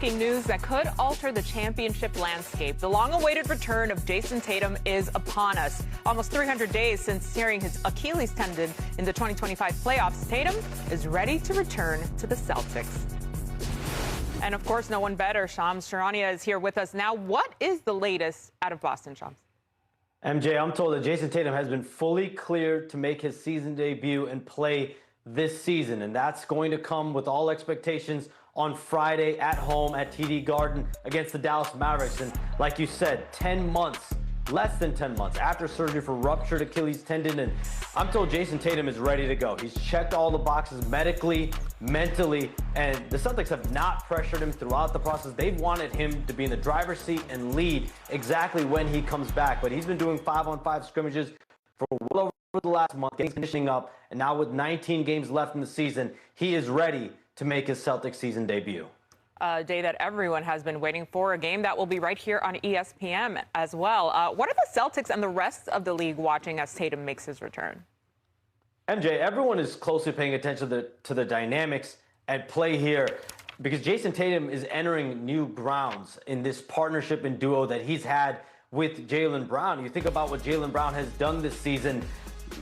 breaking news that could alter the championship landscape. The long-awaited return of Jayson Tatum is upon us. Almost 300 days since tearing his Achilles tendon in the 2025 playoffs, Tatum is ready to return to the Celtics. And, of course, no one better. Shams Charania is here with us now. What is the latest out of Boston, Shams? MJ, I'm told that Jayson Tatum has been fully cleared to make his season debut and play this season, and that's going to come with all expectations on Friday at home at TD Garden against the Dallas Mavericks. And like you said, 10 months, less than 10 months after surgery for ruptured Achilles tendon, and I'm told Jayson Tatum is ready to go. He's checked all the boxes medically, mentally, and the Celtics have not pressured him throughout the process. They've wanted him to be in the driver's seat and lead exactly when he comes back, but he's been doing 5-on-5 scrimmages for well over the last month, getting conditioning up, and now with 19 games left in the season, he is ready to make his Celtics season debut. A day that everyone has been waiting for, a game that will be right here on ESPN as well. What are the Celtics and the rest of the league watching as Tatum makes his return? MJ, everyone is closely paying attention to the dynamics at play here because Jayson Tatum is entering new grounds in this partnership and duo that he's had with Jaylen Brown. You think about what Jaylen Brown has done this season,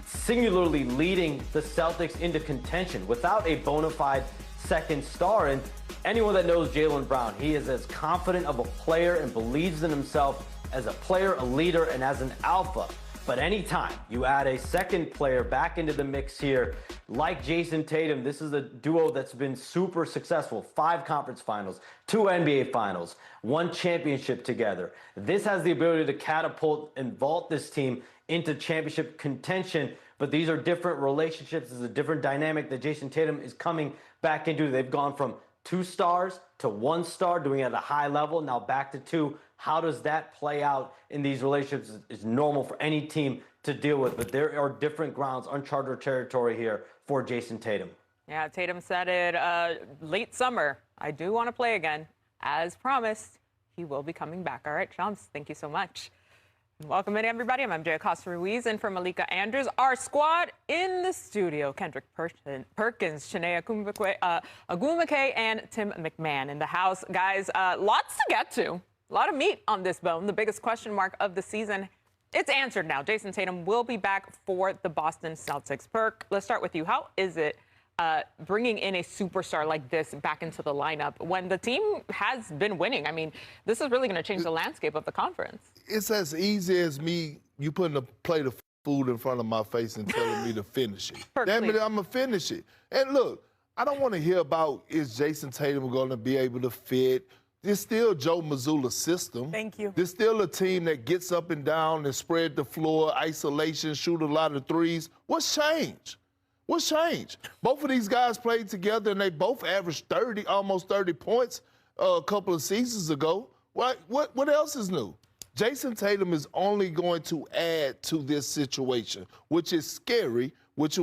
singularly leading the Celtics into contention without a bona fide second star. And anyone that knows Jaylen Brown, he is as confident of a player and believes in himself as a player, a leader, and as an alpha. But anytime you add a second player back into the mix here, like Jayson Tatum, this is a duo that's been super successful. 5 conference finals, 2 NBA finals, 1 championship together. This has the ability to catapult and vault this team into championship contention. But these are different relationships. This is a different dynamic that Jayson Tatum is coming back into. They've gone from 2 stars to 1 star, doing it at a high level, now back to 2. How does that play out in these relationships is normal for any team to deal with, but there are different grounds, uncharted territory here for Jayson Tatum. Yeah, Tatum said it late summer. I do want to play again. As promised, he will be coming back. All right, Shams, thank you so much. Welcome in, everybody. I'm MJ Acosta-Ruiz and from Malika Andrews. Our squad in the studio, Kendrick Perkins, Chinea Agumake, and Tim McMahon in the house. Guys, lots to get to. A lot of meat on this bone. The biggest question mark of the season, it's answered now. Jayson Tatum will be back for the Boston Celtics. Perk, let's start with you. How is it bringing in a superstar like this back into the lineup when the team has been winning? I mean, this is really going to change the landscape of the conference. It's as easy as you putting a plate of food in front of my face and telling me to finish it. Damn it, I'm going to finish it. And look, I don't want to hear about is Jayson Tatum going to be able to fit. It's still Joe Mazzulla's system. Thank you. There's still a team that gets up and down and spread the floor, isolation, shoot a lot of threes. What's changed? What's changed? Both of these guys played together, and they both averaged almost 30 points a couple of seasons ago. What else is new? Jayson Tatum is only going to add to this situation, which is scary, which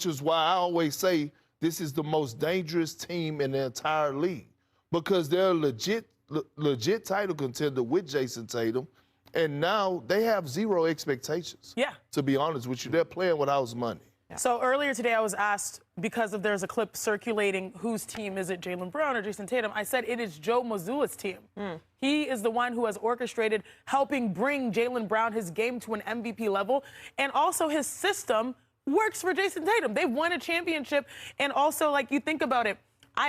is why I always say this is the most dangerous team in the entire league because they're a legit title contender with Jayson Tatum, and now they have 0 expectations. Yeah. To be honest with you, they're playing with house money. Yeah. So earlier today I was asked, because there's a clip circulating, whose team is it, Jaylen Brown or Jayson Tatum? I said it is Joe Mazzulla's team. He is the one who has orchestrated helping bring Jaylen Brown his game to an MVP level, and also his system works for Jayson Tatum. They won a championship, and also, like, you think about it,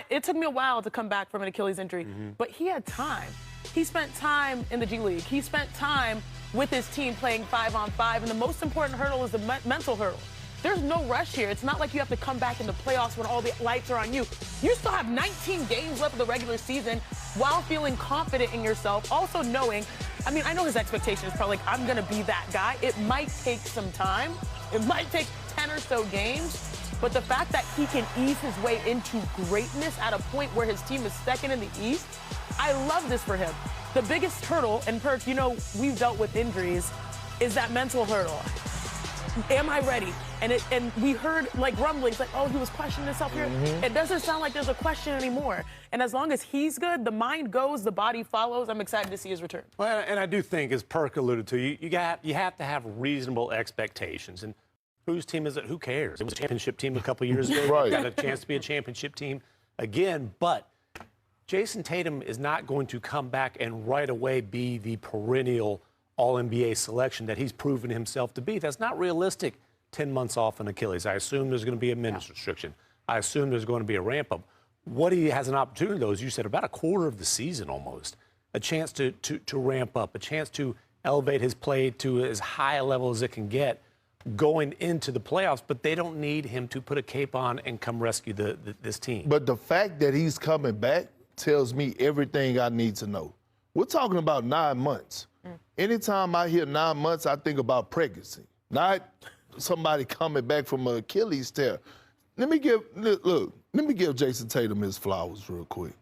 it took me a while to come back from an Achilles injury, but he had time. He spent time in the G League. He spent time with his team playing 5-on-5, and the most important hurdle is the mental hurdle. There's no rush here. It's not like you have to come back in the playoffs when all the lights are on you. You still have 19 games left of the regular season while feeling confident in yourself, also knowing, I mean, I know his expectation is probably like, I'm going to be that guy. It might take some time. It might take 10 or so games. But the fact that he can ease his way into greatness at a point where his team is second in the East, I love this for him. The biggest hurdle, and Perk, you know, we've dealt with injuries, is that mental hurdle. Am I ready? And we heard like rumblings, like, oh, he was questioning himself here. It doesn't sound like there's a question anymore. And as long as he's good, the mind goes, the body follows. I'm excited to see his return. Well, and I do think, as Perk alluded to, you have to have reasonable expectations. And whose team is it? Who cares? It was a championship team a couple years ago. Right. Got a chance to be a championship team again. But Jayson Tatum is not going to come back and right away be the perennial All-NBA selection that he's proven himself to be. That's not realistic 10 months off an Achilles. I assume there's going to be a minutes restriction. I assume there's going to be a ramp-up. What he has an opportunity, though, as you said, about a quarter of the season almost, a chance to ramp up, a chance to elevate his play to as high a level as it can get going into the playoffs, but they don't need him to put a cape on and come rescue this team. But the fact that he's coming back tells me everything I need to know. We're talking about 9 months. Anytime I hear 9 months, I think about pregnancy, not somebody coming back from an Achilles tear. Let me give Jayson Tatum his flowers real quick,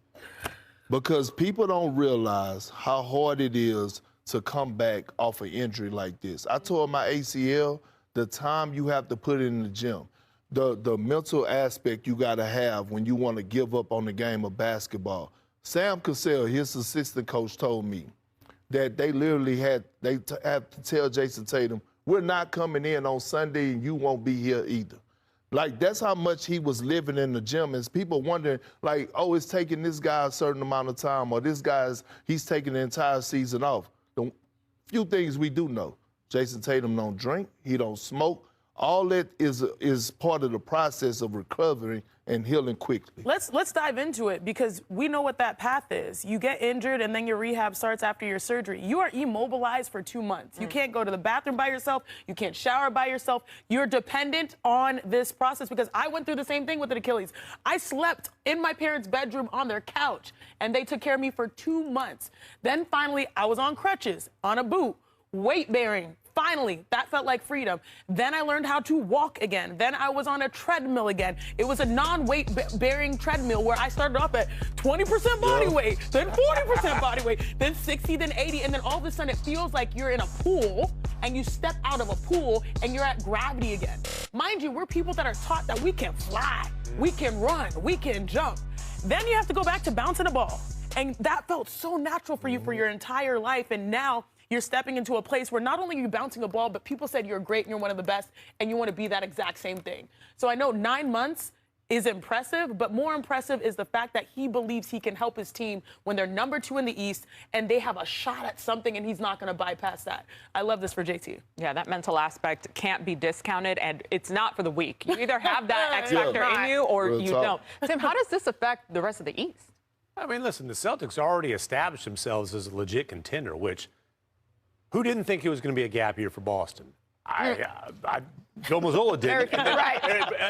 because people don't realize how hard it is to come back off an injury like this. I tore my ACL. The time you have to put in the gym, the mental aspect you got to have when you want to give up on the game of basketball. Sam Cassell, his assistant coach, told me that they literally have to tell Jayson Tatum, we're not coming in on Sunday and you won't be here either. Like, that's how much he was living in the gym. And people wondering, like, oh, it's taking this guy a certain amount of time, or he's taking the entire season off. The few things we do know. Jayson Tatum don't drink, he don't smoke. All that is part of the process of recovering and healing quickly. Let's dive into it, because we know what that path is. You get injured and then your rehab starts after your surgery. You are immobilized for 2 months. You can't go to the bathroom by yourself. You can't shower by yourself. You're dependent on this process, because I went through the same thing with an Achilles. I slept in my parents' bedroom on their couch, and they took care of me for 2 months. Then finally, I was on crutches, on a boot, weight bearing. Finally, that felt like freedom. Then I learned how to walk again. Then I was on a treadmill again. It was a non-weight bearing treadmill where I started off at 20% body weight, then 40% body weight, then 60, then 80, and then all of a sudden it feels like you're in a pool and you step out of a pool and you're at gravity again. Mind you, we're people that are taught that we can fly, we can run, we can jump. Then you have to go back to bouncing a ball. And that felt so natural for you for your entire life, and now you're stepping into a place where not only are you bouncing a ball, but people said you're great and you're one of the best, and you want to be that exact same thing. So I know 9 months is impressive, but more impressive is the fact that he believes he can help his team when they're number 2 in the East and they have a shot at something, and he's not going to bypass that. I love this for JT. Yeah, that mental aspect can't be discounted, and it's not for the weak. You either have that X factor in you or you don't. Tim, how does this affect the rest of the East? I mean, listen, the Celtics already established themselves as a legit contender, which who didn't think it was going to be a gap year for Boston? Joe Mazzola did.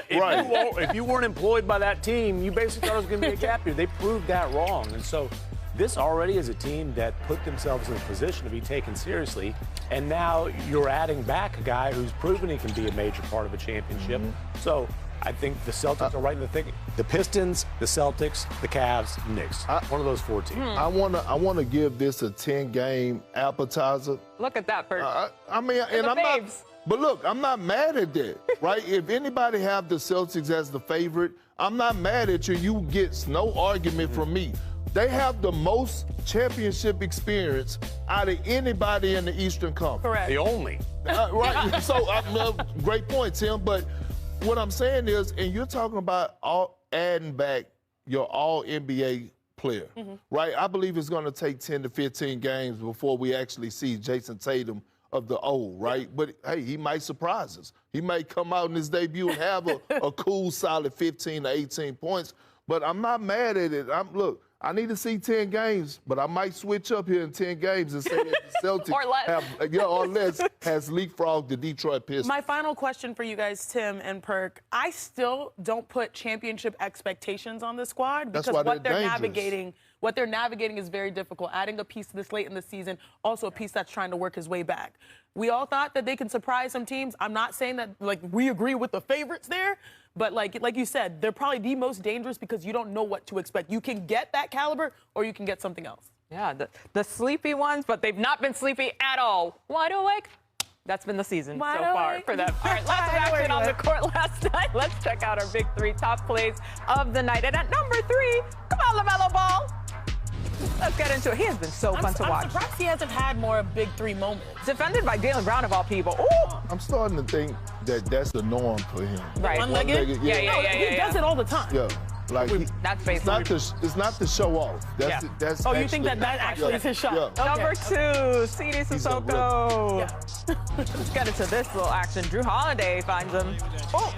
If you weren't employed by that team, you basically thought it was going to be a gap year. They proved that wrong. And so this already is a team that put themselves in a position to be taken seriously. And now you're adding back a guy who's proven he can be a major part of a championship. So I think the Celtics are right in the thick. The Pistons, the Celtics, the Cavs, Knicks. One of those 4 teams. I wanna give this a 10-game appetizer. Look at that, Bert. I mean, and I'm not. But look, I'm not mad at that, right? If anybody have the Celtics as the favorite, I'm not mad at you. You get no argument from me. They have the most championship experience out of anybody in the Eastern Conference. Correct. The only. Right. So, great point, Tim. But what I'm saying is, and you're talking about adding back your all-NBA player, right? I believe it's going to take 10 to 15 games before we actually see Jayson Tatum of the old, right? But, hey, he might surprise us. He might come out in his debut and have a cool, solid 15 to 18 points. But I'm not mad at it. Look, I need to see 10 games, but I might switch up here in 10 games and say that the Celtics or less has leapfrogged the Detroit Pistons. My final question for you guys, Tim and Perk. I still don't put championship expectations on this squad, because what they're navigating is very difficult. Adding a piece this late in the season, also a piece that's trying to work his way back. We all thought that they can surprise some teams. I'm not saying that we agree with the favorites there, but like you said, they're probably the most dangerous because you don't know what to expect. You can get that caliber or you can get something else. Yeah, the sleepy ones, but they've not been sleepy at all. Wide awake. That's been the season so far for them. All right, lots of action on the court last night. Let's check out our big 3 top plays of the night. And at number 3, come on, LaMelo Ball. Let's get into it. He has been so fun to watch. I'm surprised he hasn't had more big 3 moments. Defended by Jaylen Brown, of all people. Ooh. I'm starting to think that that's the norm for him. Right. One-legged? Yeah. He does it all the time. Yeah. Like That's it's not the show off. That's Yeah. that's. Oh, you think that actually is his shot? Yeah. Okay. Number 2, Sidi Sissoko. Yeah. Let's get into this little action. Drew Holiday finds him. Oh,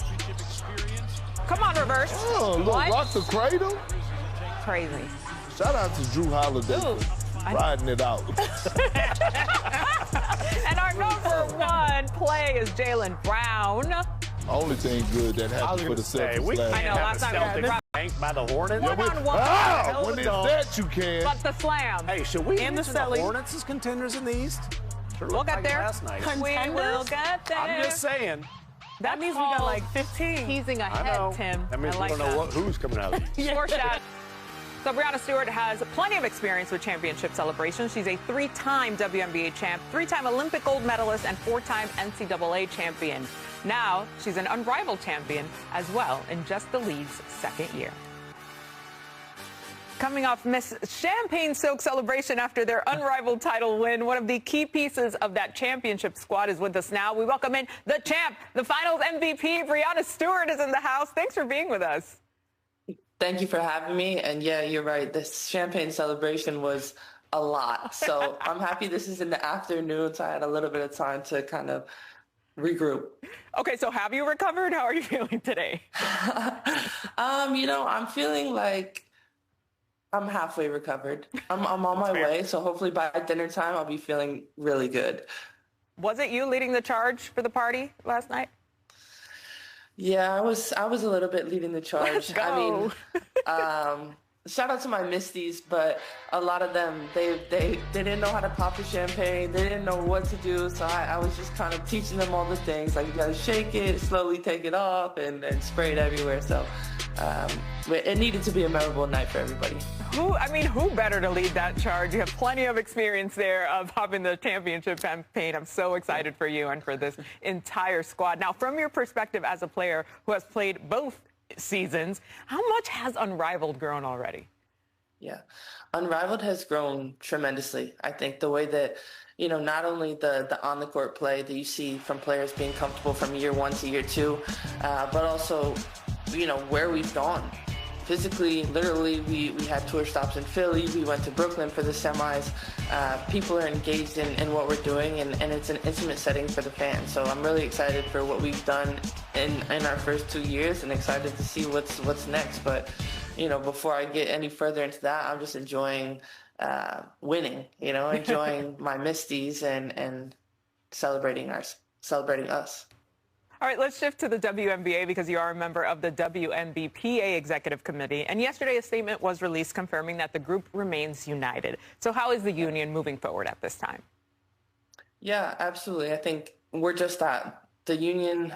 come on, reverse. Oh, look, What? rock the cradle. Crazy. Shout out to Drew Holiday for riding it out. And our number 1 play is Jaylen Brown. Only thing good that happened for the Celtics last I know, night. last night. Celtics banked by the Hornets. One-on-one. When it's that you can. But the slam. Hey, should we And the mention the Celtics. Hornets as contenders in the East? Sure We'll looked get like it there. last night. We will get there. I'm just saying. That means we got like 15. teasing I ahead, know. Tim. That means I like we don't know who's coming out of these. Foreshadow. So Breanna Stewart has plenty of experience with championship celebrations. She's a 3-time WNBA champ, 3-time Olympic gold medalist, and 4-time NCAA champion. Now she's an unrivaled champion as well in just the league's 2nd year. Coming off Miss Champagne Soak celebration after their unrivaled title win, one of the key pieces of that championship squad is with us now. We welcome in the champ, the finals MVP. Breanna Stewart is in the house. Thanks for being with us. Thank you for having me. And yeah, you're right. This champagne celebration was a lot. So I'm happy this is in the afternoon, so I had a little bit of time to kind of regroup. Okay, so have you recovered? How are you feeling today? I'm feeling like I'm halfway recovered. I'm on my way. So hopefully by dinner time, I'll be feeling really good. Was it you leading the charge for the party last night? Yeah, I was a little bit leading the charge. Let's go. I mean, shout out to my Misties, but a lot of them, they didn't know how to pop the champagne. They didn't know what to do. So I was just kind of teaching them all the things. Like, you got to shake it, slowly take it off, and spray it everywhere. So it needed to be a memorable night for everybody. Who better to lead that charge? You have plenty of experience there of popping the championship champagne. I'm so excited for you and for this entire squad. Now, from your perspective as a player who has played both seasons, how much has Unrivaled grown already? Yeah, Unrivaled has grown tremendously. I think the way that, not only the on-the-court play that you see from players being comfortable from year 1 to year 2, but also, where we've gone. Physically, literally, we had tour stops in Philly. We went to Brooklyn for the semis. People are engaged in what we're doing, and it's an intimate setting for the fans. So I'm really excited for what we've done in our first 2 years, and excited to see what's next. But, before I get any further into that, I'm just enjoying winning, enjoying my Misties and celebrating us. All right, let's shift to the WNBA because you are a member of the WNBPA Executive Committee. And yesterday, a statement was released confirming that the group remains united. So how is the union moving forward at this time? Yeah, absolutely. I think we're just that. The union,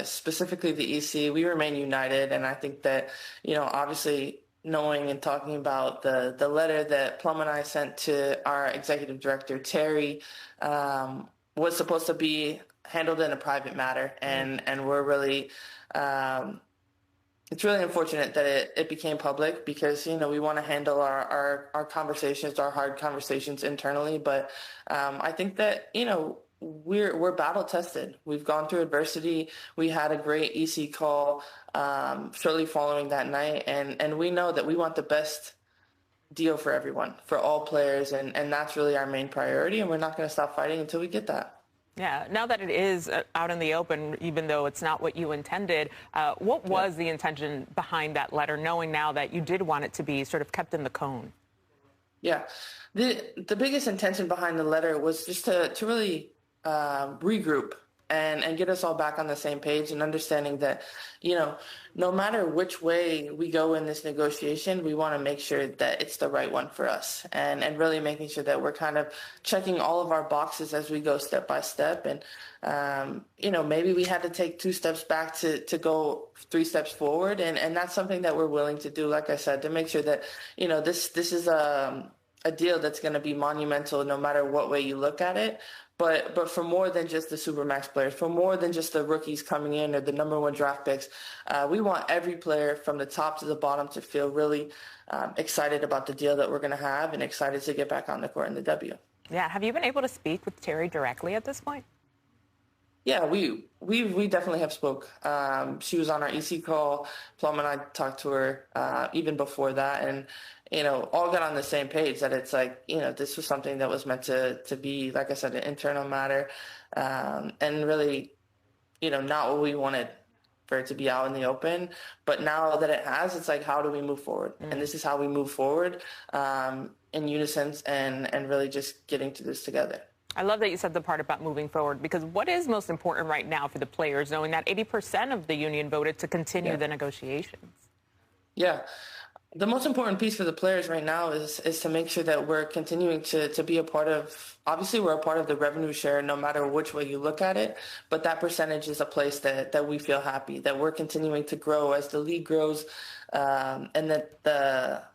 specifically the EC, we remain united. And I think that, obviously knowing and talking about the letter that Plum and I sent to our executive director, Terry, was supposed to be handled in a private matter, and we're really it's really unfortunate that it became public because we want to handle our conversations, our hard conversations internally, but I think that we're battle tested. We've gone through adversity. We had a great EC call shortly following that night, and we know that we want the best deal for everyone, for all players, and that's really our main priority, and we're not going to stop fighting until we get that. Yeah, now that it is out in the open, even though it's not what you intended, what was the intention behind that letter, knowing now that you did want it to be sort of kept in the cone? Yeah, the biggest intention behind the letter was just to really regroup and get us all back on the same page, and understanding that, no matter which way we go in this negotiation, we want to make sure that it's the right one for us, and really making sure that we're kind of checking all of our boxes as we go step by step. And, maybe we had to take 2 steps back to go 3 steps forward. And that's something that we're willing to do, like I said, to make sure that, this is a deal that's going to be monumental no matter what way you look at it. But for more than just the Supermax players, for more than just the rookies coming in or the number 1 draft picks, we want every player from the top to the bottom to feel really excited about the deal that we're going to have, and excited to get back on the court in the W. Yeah, have you been able to speak with Terry directly at this point? Yeah, we definitely have spoke. She was on our EC call. Plum and I talked to her even before that, and all got on the same page that it's like this was something that was meant to be, like I said, an internal matter, and really not what we wanted for it to be out in the open. But now that it has, it's like, how do we move forward? And this is how we move forward in unison and really just getting to this together. I love that you said the part about moving forward, because what is most important right now for the players, knowing that 80% of the union voted to continue the negotiations? Yeah. The most important piece for the players right now is to make sure that we're continuing to be a part of, obviously we're a part of the revenue share no matter which way you look at it, but that percentage is a place that we feel happy, that we're continuing to grow as the league grows, and that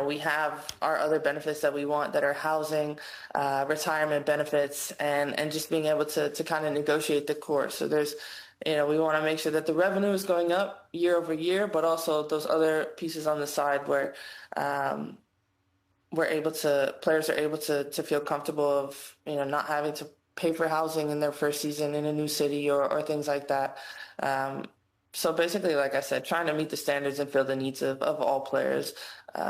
we have our other benefits that we want, that are housing, retirement benefits, and just being able to kind of negotiate the core. So there's, we want to make sure that the revenue is going up year over year, but also those other pieces on the side where players are able to feel comfortable of, not having to pay for housing in their first season in a new city or things like that. So basically, like I said, trying to meet the standards and fill the needs of all players,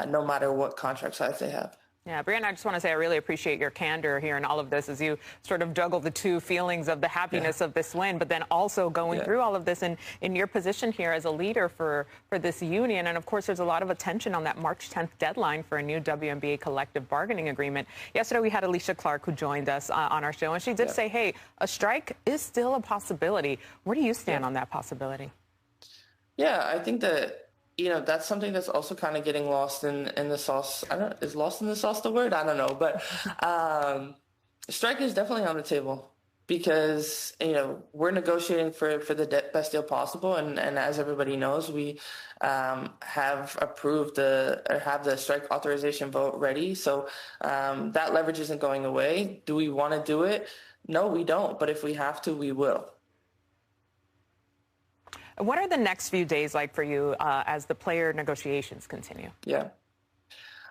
no matter what contract size they have. Yeah, Brianna, I just want to say I really appreciate your candor here in all of this as you sort of juggle the two feelings of the happiness of this win, but then also going through all of this in your position here as a leader for this union. And, of course, there's a lot of attention on that March 10th deadline for a new WNBA collective bargaining agreement. Yesterday we had Alicia Clark, who joined us on our show, and she did say, hey, a strike is still a possibility. Where do you stand on that possibility? Yeah, I think that that's something that's also kind of getting lost in the sauce. Is lost in the sauce the word? I don't know. But strike is definitely on the table because, we're negotiating for the best deal possible. And as everybody knows, we have approved have the strike authorization vote ready. So that leverage isn't going away. Do we want to do it? No, we don't. But if we have to, we will. What are the next few days like for you as the player negotiations continue? Yeah.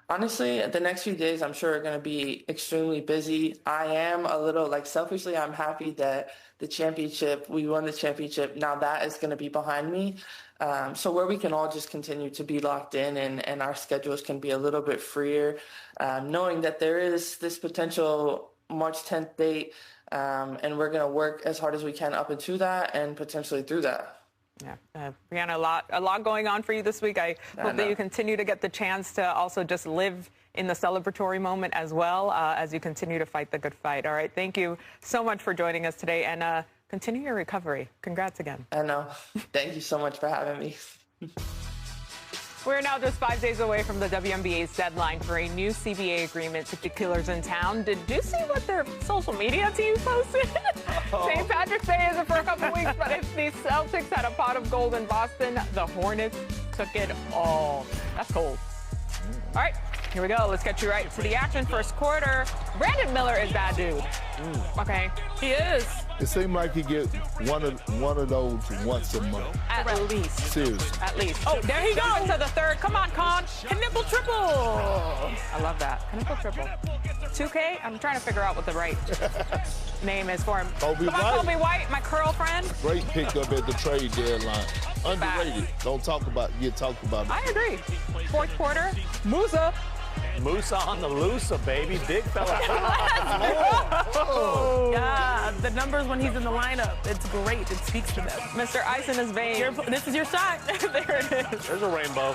Honestly, the next few days, I'm sure are going to be extremely busy. I am a little, selfishly, I'm happy that we won the championship. Now that is going to be behind me. So where we can all just continue to be locked in and our schedules can be a little bit freer, knowing that there is this potential March 10th date, and we're going to work as hard as we can up into that and potentially through that. Yeah, Brianna, a lot going on for you this week. I hope that you continue to get the chance to also just live in the celebratory moment as well as you continue to fight the good fight. All right, thank you so much for joining us today, and continue your recovery. Congrats again. I know. Thank you so much for having me. We're now just 5 days away from the WNBA's deadline for a new CBA agreement to keep killers in town. Did you see what their social media team posted? St. Patrick's Day isn't for a couple weeks, but if the Celtics had a pot of gold in Boston, the Hornets took it all. That's cold. All right, here we go. Let's get you right to the action. First quarter. Brandon Miller is that dude. Okay, he is. It seemed like he get one of those once a month. At least. Seriously. At least. Oh, there he goes to the third. Come on, Con. Knipple triple. I love that. Knipple triple. 2K? I'm trying to figure out what the right name is for him. Kobe Come on, White. Kobe White, my curl friend. Great pickup at the trade deadline. Underrated. Don't talk about get talked about it. I agree. Fourth quarter. Musa. Musa on the loose, baby. Big fella. Yeah, the numbers when he's in the lineup, it's great. It speaks to them. Mr. Ice in his veins. This is your shot. There it is. There's a rainbow.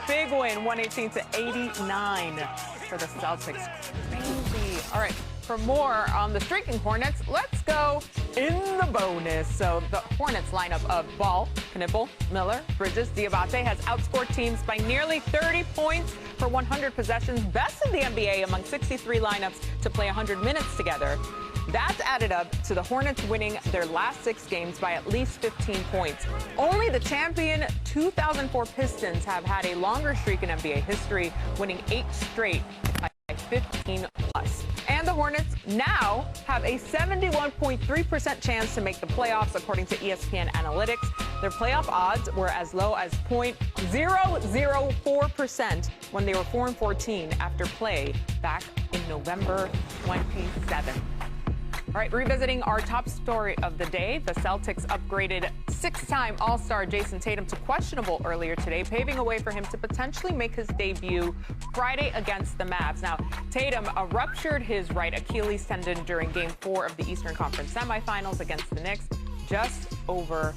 Big win, 118-89 for the Celtics. Crazy. All right, for more on the streaking Hornets, let's go in the bonus. So the Hornets lineup of Ball, Knipple, Miller, Bridges, Diabate has outscored teams by nearly 30 points for 100 possessions, best in the NBA among 63 lineups to play 100 minutes together. That's added up to the Hornets winning their last 6 games by at least 15 points. Only the champion 2004 Pistons have had a longer streak in NBA history, winning 8 straight by 15 plus. And the Hornets now have a 71.3% chance to make the playoffs, according to ESPN Analytics. Their playoff odds were as low as 0.004% when they were 4-14 after play back in November 27. All right, revisiting our top story of the day, the Celtics upgraded six-time All-Star Jayson Tatum to questionable earlier today, paving a way for him to potentially make his debut Friday against the Mavs. Now, Tatum ruptured his right Achilles tendon during Game 4 of the Eastern Conference semifinals against the Knicks just over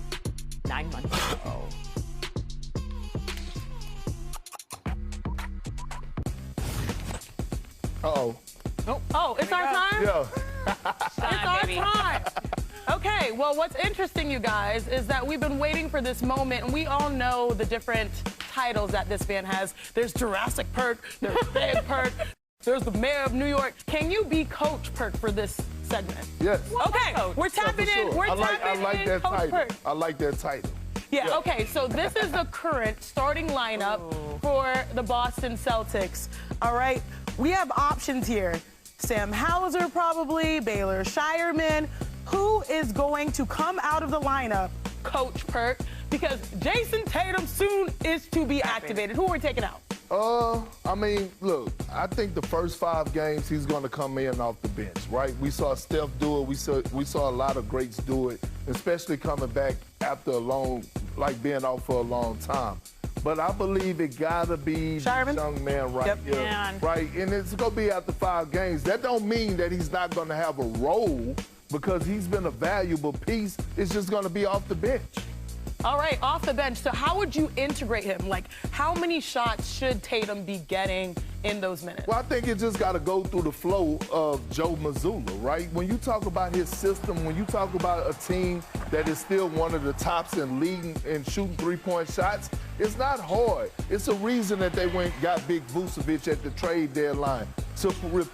9 months ago. Uh-oh. Oh, it's our time? Yeah. It's our time. Okay, well, what's interesting, you guys, is that we've been waiting for this moment, and we all know the different titles that this man has. There's Jurassic Perk, there's Big Perk, there's the Mayor of New York. Can you be Coach Perk for this segment? Yes. Okay, we're tapping Yeah, for in. sure. We're I tapping like in that Coach title. Perk. I like that title. Yeah, okay, so this is the current starting lineup for the Boston Celtics. All right, we have options here. Sam Hauser probably, Baylor Shireman. Who is going to come out of the lineup, Coach Perk? Because Jayson Tatum soon is to be activated. Who are we taking out? I mean, look, I think the first 5 games he's going to come in off the bench, right? We saw Steph do it. We saw a lot of greats do it, especially coming back after being out for a long time. But I believe it gotta be Shireman? this young man right here, Man. right? And it's gonna be after 5 games. That don't mean that he's not gonna have a role because he's been a valuable piece. It's just gonna be off the bench. All right, off the bench. So how would you integrate him? Like, how many shots should Tatum be getting in those minutes? Well, I think it just got to go through the flow of Joe Mazzulla, right? When you talk about his system, when you talk about a team that is still one of the tops in leading and shooting three-point shots, it's not hard. It's a reason that they got Big Vucevic at the trade deadline to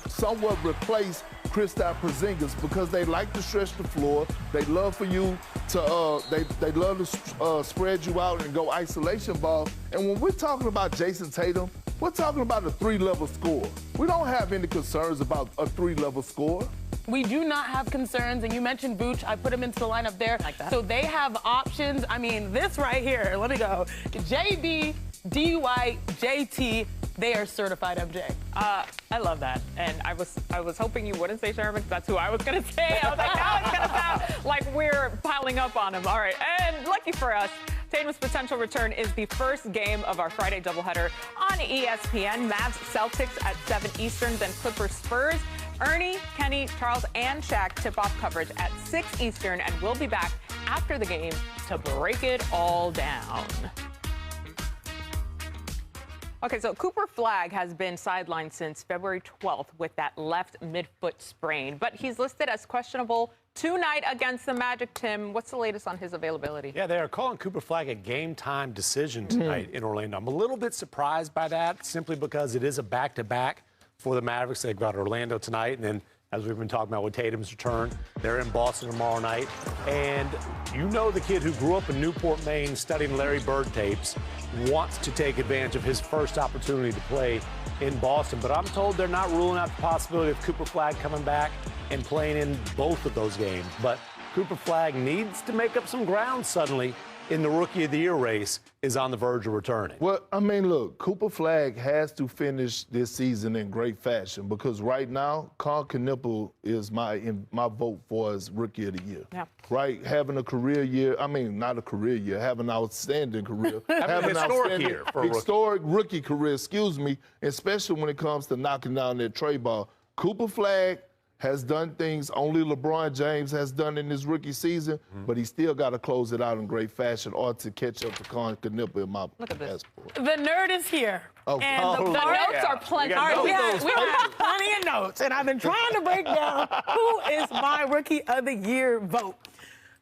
somewhat replace Kristaps Porzingis because they like to stretch the floor. They love for you to they love to spread you out and go isolation ball. And when we're talking about Jayson Tatum, we're talking about a 3-level score. We don't have any concerns about a 3-level score. We do not have concerns, and you mentioned Vooch. I put him into the lineup there. Like that. So they have options. I mean, this right here, let me go. JB, DY, JT, they are certified MJ. I love that. And I was hoping you wouldn't say Sherman because that's who I was going to say. I was like, now it's going to sound like we're piling up on him. All right. And lucky for us, Tatum's potential return is the first game of our Friday doubleheader on ESPN. Mavs Celtics at 7 Eastern, then Clippers Spurs. Ernie, Kenny, Charles, and Shaq tip off coverage at 6 Eastern, and we'll be back after the game to break it all down. Okay, so Cooper Flagg has been sidelined since February 12th with that left midfoot sprain, but he's listed as questionable tonight against the Magic. Tim, what's the latest on his availability? Yeah, they are calling Cooper Flagg a game-time decision tonight in Orlando. I'm a little bit surprised by that simply because it is a back-to-back for the Mavericks. They've got Orlando tonight, and then, as we've been talking about with Tatum's return, they're in Boston tomorrow night. And you know the kid who grew up in Newport, Maine, studying Larry Bird tapes, wants to take advantage of his first opportunity to play in Boston. But I'm told they're not ruling out the possibility of Cooper Flagg coming back and playing in both of those games. But Cooper Flagg needs to make up some ground suddenly in the Rookie of the Year race, is on the verge of returning. Well, I mean, look, Cooper Flagg has to finish this season in great fashion because right now, Colin Knipple is my vote for as Rookie of the Year. Yeah. Right? Having a career year, I mean, not a career year, having an outstanding career. Having an historic year for a rookie. Historic rookie career, excuse me, especially when it comes to knocking down that tray ball. Cooper Flagg has done things only LeBron James has done in his rookie season, but he still got to close it out in great fashion or to catch up to Colin Knipple in my passport. The nerd is here. Oh, and oh, the The part- notes are plenty. All right, we notes. have plenty of notes, and I've been trying to break down who is my Rookie of the Year vote.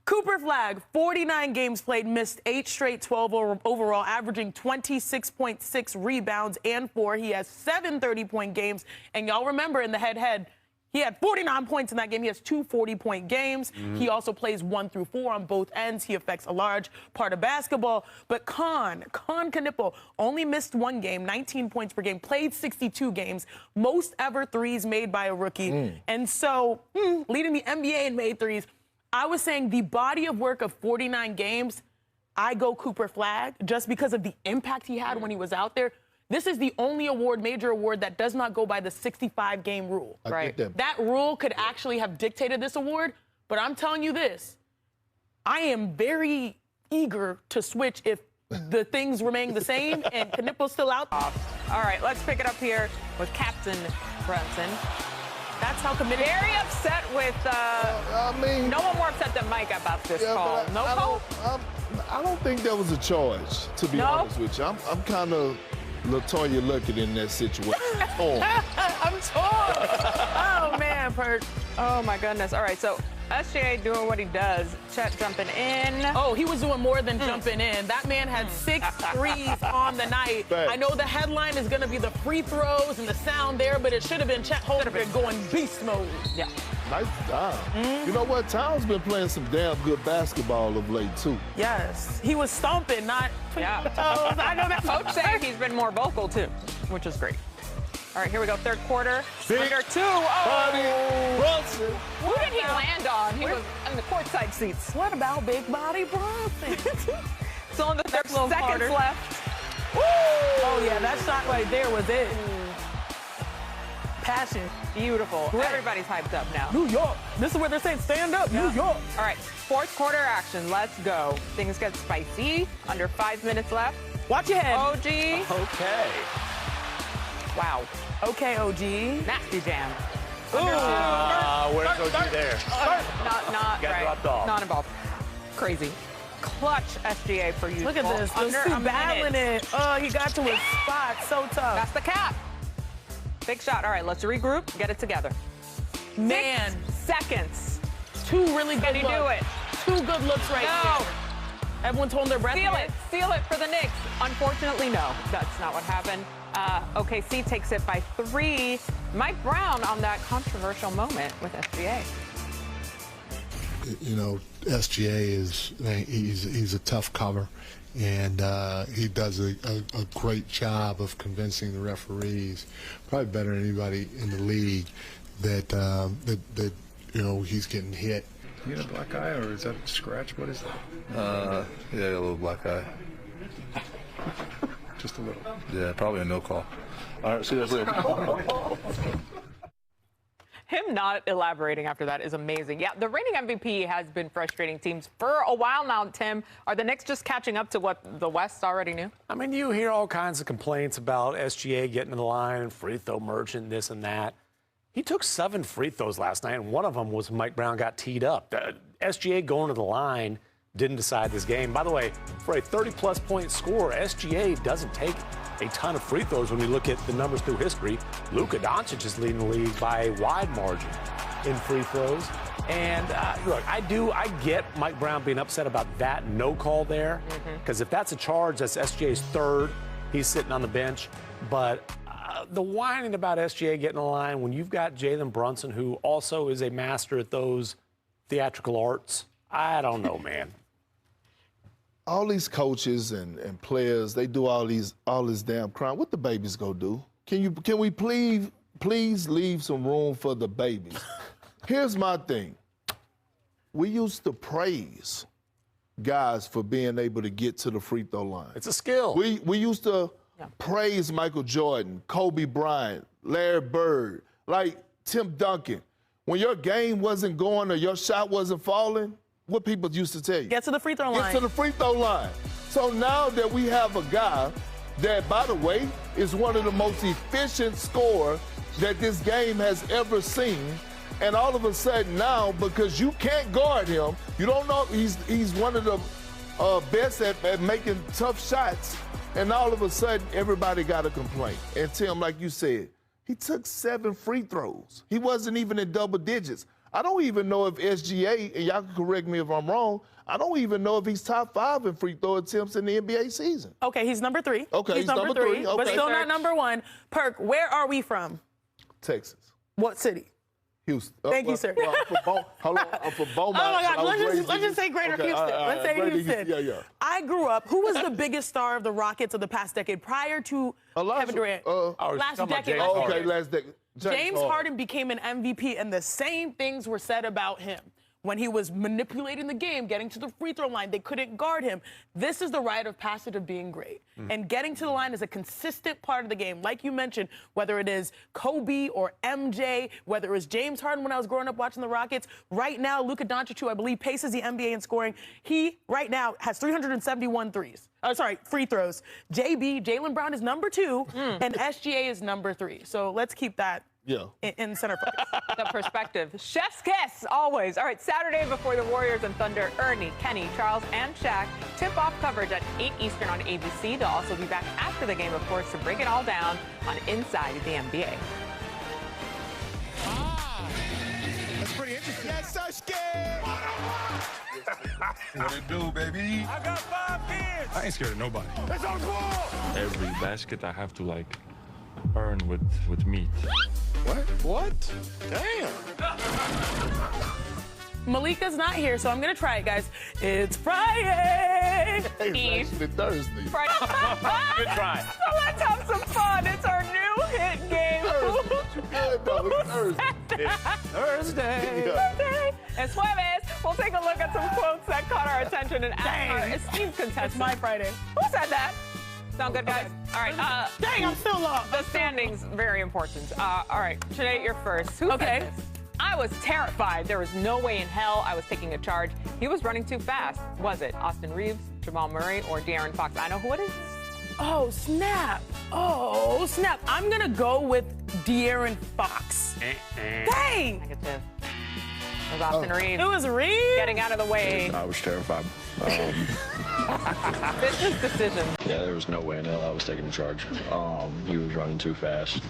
Cooper Flagg, 49 games played, missed 8 straight 12 overall, averaging 26.6 rebounds and 4. He has 7 30-point games, and y'all remember in the head-to-head, he had 49 points in that game. He has 2 40-point games. He also plays 1 through 4 on both ends. He affects a large part of basketball. But Colin Knipple only missed 1 game, 19 points per game, played 62 games, most ever threes made by a rookie. And so, leading the NBA in made threes. I was saying the body of work of 49 games, I go Cooper Flagg just because of the impact he had when he was out there. This is the only major award, that does not go by the 65-game rule. I get That rule could actually have dictated this award, but I'm telling you this, I am very eager to switch if the things remain the same and Knippo's still out. All right, let's pick it up here with Captain Brunson. That's how committed. Very upset with, no one more upset than Mike about this call. No call? I don't think that was a charge, to be honest with you. I'm kind of LaToya Luckett in that situation. I'm torn. Oh, man, Perk. Oh, my goodness. All right, so SGA doing what he does. Chet jumping in. Oh, he was doing more than jumping in. That man had 6 threes on the night. Thanks. I know the headline is going to be the free throws and the sound there, but it should have been Chet Holmgren going beast mode. Yeah. Nice job. You know what? Towns been playing some damn good basketball of late, too. Yes. He was stomping, not Yeah. toes. I know that. Coach saying he's been more vocal, too, which is great. All right, here we go. Third quarter. Under 2. Oh! Brunson. Who did he land on? He was in the courtside seats. What about Big Body Bronson? Still in the third, little seconds harder. left. Oh, yeah, that shot right there was it. Passion. Beautiful. Great. Everybody's hyped up now. New York. This is where they're saying stand up, New York. All right, fourth quarter action. Let's go. Things get spicy. Under 5 minutes left. Watch your head. OG. Okay. Wow. Okay, OG. Nasty jam. Where's OG there? Not Got right. dropped off. Not involved. Crazy. Clutch SGA for you. Look at this. Those Under two a battling minute. it. Oh, he got to his spot. So tough. That's the cap. Big shot. All right, let's regroup. Get it together. Man, 6 seconds. 2 really good Can he looks. do it? 2 good looks right No. there. Everyone's holding their breath. Seal here. it. Seal it for the Knicks. Unfortunately, no. That's not what happened. OKC takes it by 3. Mike Brown on that controversial moment with SGA. You know, SGA he's a tough cover, and he does a great job of convincing the referees, probably better than anybody in the league, that that you know, he's getting hit. You got a black eye, or is that a scratch? What is that? Yeah, a little black eye. Just a little. Yeah, probably a no call. All right, see you guys later. Him not elaborating after that is amazing. Yeah, the reigning MVP has been frustrating teams for a while now, Tim. Are the Knicks just catching up to what the West already knew? I mean, you hear all kinds of complaints about SGA getting in the line, free throw merchant, this and that. He took 7 free throws last night, and one of them was Mike Brown got teed up. SGA going to the line didn't decide this game. By the way, for a 30-plus point scorer, SGA doesn't take a ton of free throws when we look at the numbers through history. Luka Doncic is leading the league by a wide margin in free throws. And look, I get Mike Brown being upset about that no call there, because if that's a charge, that's SGA's 3rd. He's sitting on the bench. But the whining about SGA getting in the line when you've got Jalen Brunson, who also is a master at those theatrical arts, I don't know, man. All these coaches and players, they do all this damn crime. What the babies go do? Can we please leave some room for the babies? Here's my thing. We used to praise guys for being able to get to the free throw line. It's a skill. We used to praise Michael Jordan, Kobe Bryant, Larry Bird, like Tim Duncan. When your game wasn't going or your shot wasn't falling, what people used to tell you? Get to the free throw line. Get to the free throw line. So now that we have a guy that, by the way, is one of the most efficient scorers that this game has ever seen, and all of a sudden now, because you can't guard him, you don't know, he's one of the best at making tough shots, and all of a sudden everybody got a complaint. And Tim, like you said, he took 7 free throws. He wasn't even in double digits. I don't even know if SGA, and y'all can correct me if I'm wrong, I don't even know if he's top 5 in free throw attempts in the NBA season. Okay, he's number 3. Okay, he's number 3. But Okay. still not number 1. Perk, where are we from? Texas. What city? Houston. Thank you, sir. Well, I'm from Beaumont. Oh, my I God. was Let's just say Greater Houston. Let's say Houston. Yeah. I grew up. Who was the biggest star of the Rockets of the past decade prior to Kevin Durant? Last decade. Okay, last decade. James Harden became an MVP, and the same things were said about him. when he was manipulating the game, getting to the free throw line, they couldn't guard him. This is the rite of passage of being great. And getting to the line is a consistent part of the game. Like you mentioned, whether it is Kobe or MJ, whether it was James Harden when I was growing up watching the Rockets, right now, Luka Doncic, who I believe paces the NBA in scoring, he right now has 371 free throws. Jaylen Brown is number 2, and SGA is number 3. So let's keep that in center focus. The perspective. Chef's kiss, always. All right, Saturday before the Warriors and Thunder, Ernie, Kenny, Charles, and Shaq tip off coverage at 8 Eastern on ABC. They'll also be back after the game, of course, to break it all down on Inside the NBA. That's pretty interesting. Yes, Sasuke! What it do, baby? I got 5 kids! I ain't scared of nobody. It's on the wall! Every basket I have to earn with meat. What? Damn! Malika's not here, so I'm going to try it, guys. It's Friday! It's actually Thursday. Friday. Good try. So let's have some fun. It's our new hit game. Thursday. It's Jueves. We'll take a look at some quotes that caught our attention and ask our esteemed contestants. It's my Friday. Who said that? Sound good, guys? All right. Dang, I'm still off. The standings, very important. All right, Sinead, you're first. Who said this? I was terrified. There was no way in hell I was taking a charge. He was running too fast. Was it Austin Reeves, Jamal Murray, or De'Aaron Fox? I know who it is. Oh, snap. I'm going to go with De'Aaron Fox. Dang. Negative. It was Austin Reeves. It was Reeves? Getting out of the way. I was terrified. Business decision. Yeah, there was no way in hell I was taking charge. He was running too fast.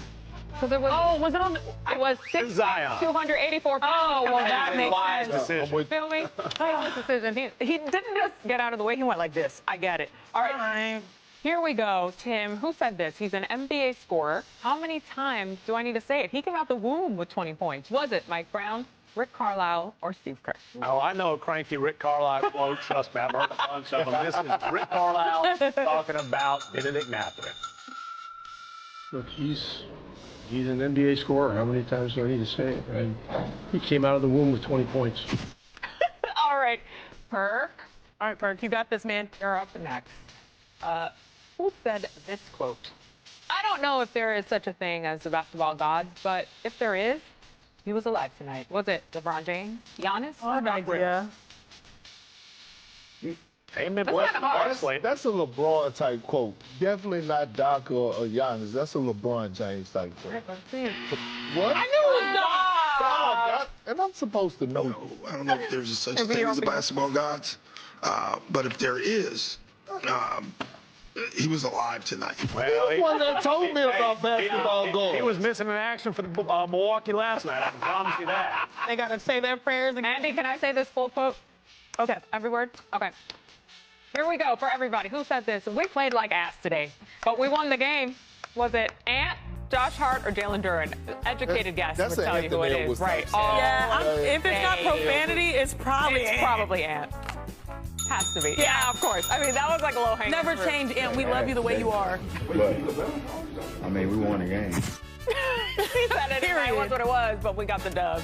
Because it was. Oh, was it on? It was 284. Oh, well, that makes sense. Decision. Feel me? Decision. He didn't just get out of the way. He went like this. I get it. All right. Here we go. Tim, who said this? He's an NBA scorer. How many times do I need to say it? He came out the womb with 20 points. Was it Mike Brown, Rick Carlisle, or Steve Kerr? Oh, I know a cranky Rick Carlisle quote. Trust me, I've heard a bunch of them. This is Rick Carlisle talking about Benedict Mathurin. Look, he's an NBA scorer. How many times do I need to say it? I mean, he came out of the womb with 20 points. All right, Perk. All right, Perk, you got this, man. You're up next. Who said this quote? I don't know if there is such a thing as the basketball gods, but if there is, he was alive tonight. Was it LeBron James? Giannis? Oh, no idea. Honestly, That's a LeBron type quote. Definitely not Doc or Giannis. That's a LeBron James type quote. What? I knew it was Doc! And I'm supposed to know. I don't know if there's such thing as the basketball gods, but if there is, he was alive tonight. well, You're the one that told me about basketball goals. he was missing in action for the Milwaukee last night. I can promise you that. They got to say their prayers. Andy, can I say this full quote? Okay. Every word? Okay. Here we go for everybody. Who said this? We played like ass today, but we won the game. Was it Ant, Josh Hart, or Jalen Duren? Educated guess would tell you who it is. Right. Yeah, if it's not profanity, it's probably Ant. Has to be. Yeah, of course. I mean, that was like a low hanging Never fruit. change, Ant. We love you the way you are. But, I mean, we won the game. He said it. It was what it was, but we got the dub.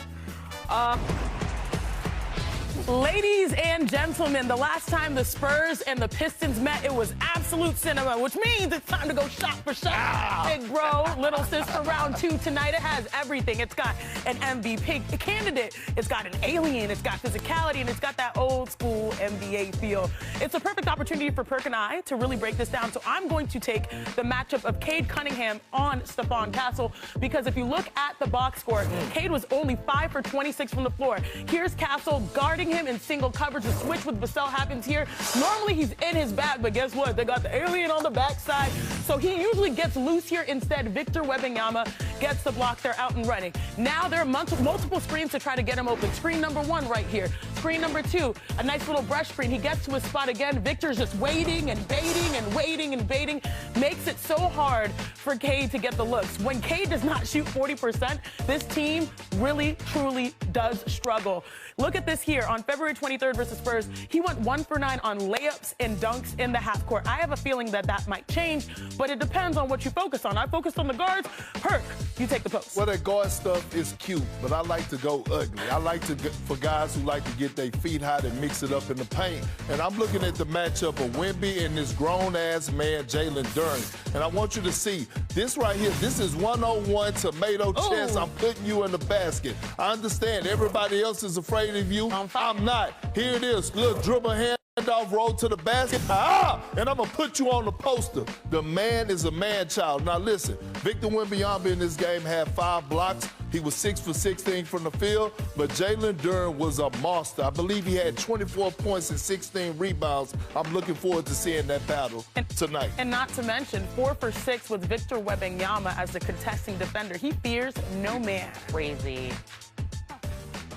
Ladies and gentlemen, the last time the Spurs and the Pistons met, it was absolute cinema, which means it's time to go shot for shot. Big bro, little sister, round 2 tonight. It has everything. It's got an MVP candidate. It's got an alien. It's got physicality, and it's got that old school NBA feel. It's a perfect opportunity for Perk and I to really break this down. So I'm going to take the matchup of Cade Cunningham on Stephon Castle, because if you look at the box score, Cade was only 5 for 26 from the floor. Here's Castle guarding him in single coverage. The switch with Vassell happens here. Normally he's in his bag, but guess what? They got the alien on the backside. So he usually gets loose here. Instead, Victor Wembanyama gets the block. They're out and running. Now there are multiple screens to try to get him open. Screen number 1 right here. Screen number 2, a nice little brush screen. He gets to his spot again. Victor's just waiting and baiting and waiting and baiting. Makes it so hard for Cade to get the looks. When Cade does not shoot 40%, this team really, truly does struggle. Look at this here. On February 23rd versus Spurs, he went 1 for 9 on layups and dunks in the half court. I have a feeling that might change but it depends on what you focus on. I focused on the guards. Perk, you take the post. Well, that guard stuff is cute, but I like to go ugly. I like to for guys who like to get their feet hot and mix it up in the paint. And I'm looking at the matchup of Wemby and this grown-ass man, Jalen Duren. And I want you to see this right here. This is 101 tomato chest. I'm putting you in the basket. I understand everybody else is afraid of you. I'm not. Here it is. Look, dribble hand. Off, roll to the basket, and I'm going to put you on the poster. The man is a man-child. Now, listen, Victor Wembanyama in this game had 5 blocks. He was 6 for 16 from the field, but Jalen Duren was a monster. I believe he had 24 points and 16 rebounds. I'm looking forward to seeing that battle tonight. And not to mention, 4 for 6 with Victor Wembanyama as the contesting defender. He fears no man. Crazy.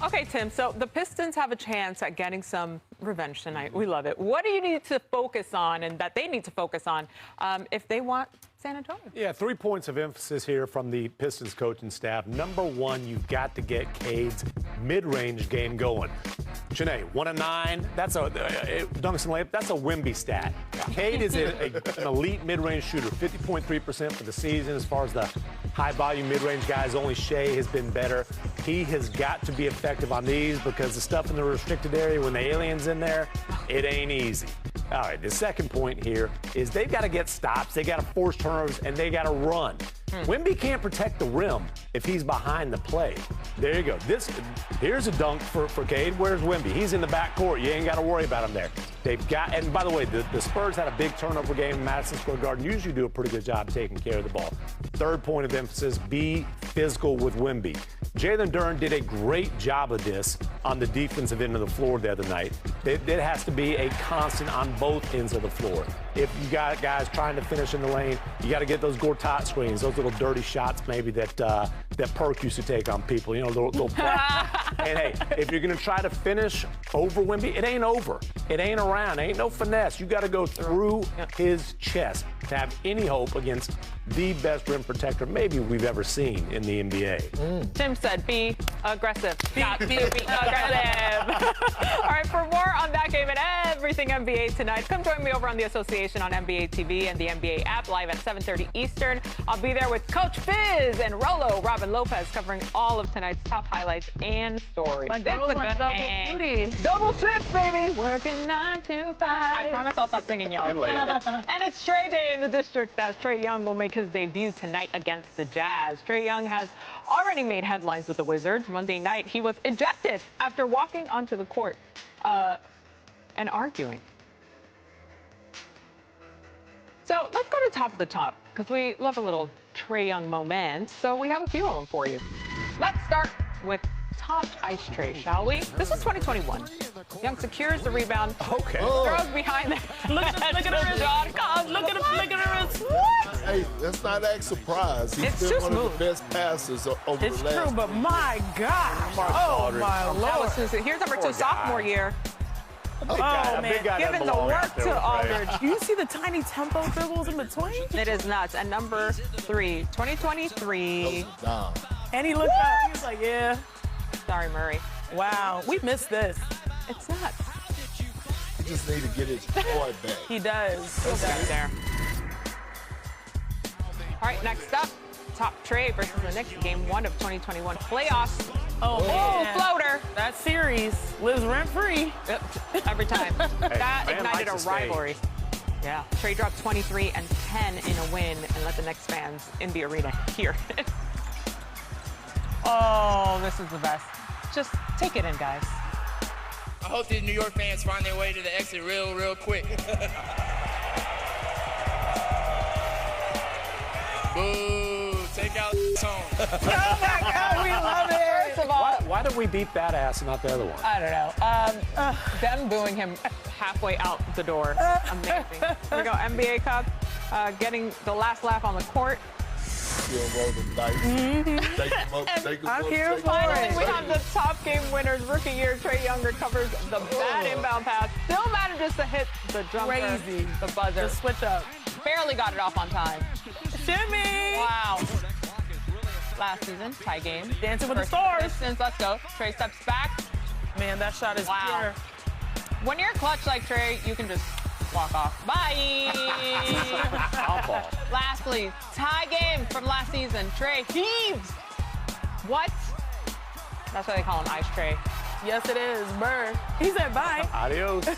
Okay, Tim, so the Pistons have a chance at getting some revenge tonight. We love it. What do you need to focus on and that they need to focus on if they want San Antonio? Yeah, 3 points of emphasis here from the Pistons coaching staff. Number one, you've got to get Cade's mid-range game going. Janae, 1 of 9. That's a dunks and layup. That's a Wemby stat. Cade is an elite mid-range shooter, 50.3% for the season. As far as the high-volume mid-range guys, only Shea has been better. He has got to be effective on these because the stuff in the restricted area, when the alien's in there, it ain't easy. All right, the second point here is they've got to get stops, they got to force turnovers, and they got to run. Wemby can't protect the rim if he's behind the play. There you go. Here's a dunk for Cade. Where's Wemby? He's in the backcourt. You ain't got to worry about him there. They've got, and by the way, the Spurs had a big turnover game in Madison Square Garden. Usually do a pretty good job taking care of the ball. Third point of emphasis, be physical with Wemby. Jalen Duren did a great job of this on the defensive end of the floor the other night. It has to be a constant on both ends of the floor. If you got guys trying to finish in the lane, you got to get those Gortat screens, those little dirty shots maybe that Perk used to take on people, you know, little And hey, if you're going to try to finish over Wemby, it ain't over. It ain't around. It ain't no finesse. You got to go through his chest to have any hope against the best rim protector maybe we've ever seen in the NBA. Tim said, be aggressive. Not be aggressive. All right, for more on that game and everything NBA tonight, come join me over on the Association on NBA TV and the NBA app live at 7:30 Eastern. I'll be there with Coach Fizz and Rolo Robin Lopez covering all of tonight's top highlights and stories. Double six, baby. Working 9 to 5. I promise I'll stop singing, y'all. And it's Trey Day in the district as Trae Young will make his debut tonight against the Jazz. Trae Young has already made headlines with the Wizards. Monday night, he was ejected after walking onto the court and arguing. So let's go to top of the top, because we love a little Trae Young moment. So we have a few of them for you. Let's start with top ice Trae, shall we? This is 2021. Young secures the rebound. Okay. Throws behind the Look at her wrist. John Cobb, look at her wrist. What? Hey, let's not act surprised. He's been one of the best passers over the last. It's true, but my God. Oh, my Lord. Here's number 2, sophomore year. Oh, man. Giving the work to Aldridge. You see the tiny tempo dribbles in between? It is nuts. And number 3, 2023. And he looked up. He was like, yeah. Sorry, Murray. Wow. We missed this. It's nuts. He just need to get his boy back. He does. He'll get there. All right, next up, top Trae versus the Knicks, game 1 of 2021 playoffs. Oh, man. Floater. That series lives rent-free. Yep, every time. That man ignited a likes to rivalry. Yeah. Trae dropped 23 and 10 in a win and let the Knicks fans in the arena hear it. Oh, this is the best. Just take it in, guys. I hope these New York fans find their way to the exit real quick. Boo, take out song. Oh my God, we love it. First of all, Why did we beat that ass and not the other one? I don't know. Them booing him halfway out the door. Amazing. Here we go, NBA Cup, getting the last laugh on the court. Roll the dice. Take him up, take him I'm up, here take him for up. Finally, we have the top game winners. Rookie year, Trae Young recovers the bad inbound pass. Still manages to hit the jumper, Crazy. the buzzer. The switch up. Barely got it off on time. Shimmy. Wow. Last season, tie game. Dancing with the First stars. Distance, let's go. Trae steps back. Man, that shot is Wow. pure. When you're clutch like Trae, you can just walk off. Bye. Lastly, tie game from last season. Trey heaves. What? That's why they call him Ice Trey. Yes, it is. Burr. He said bye. Adios.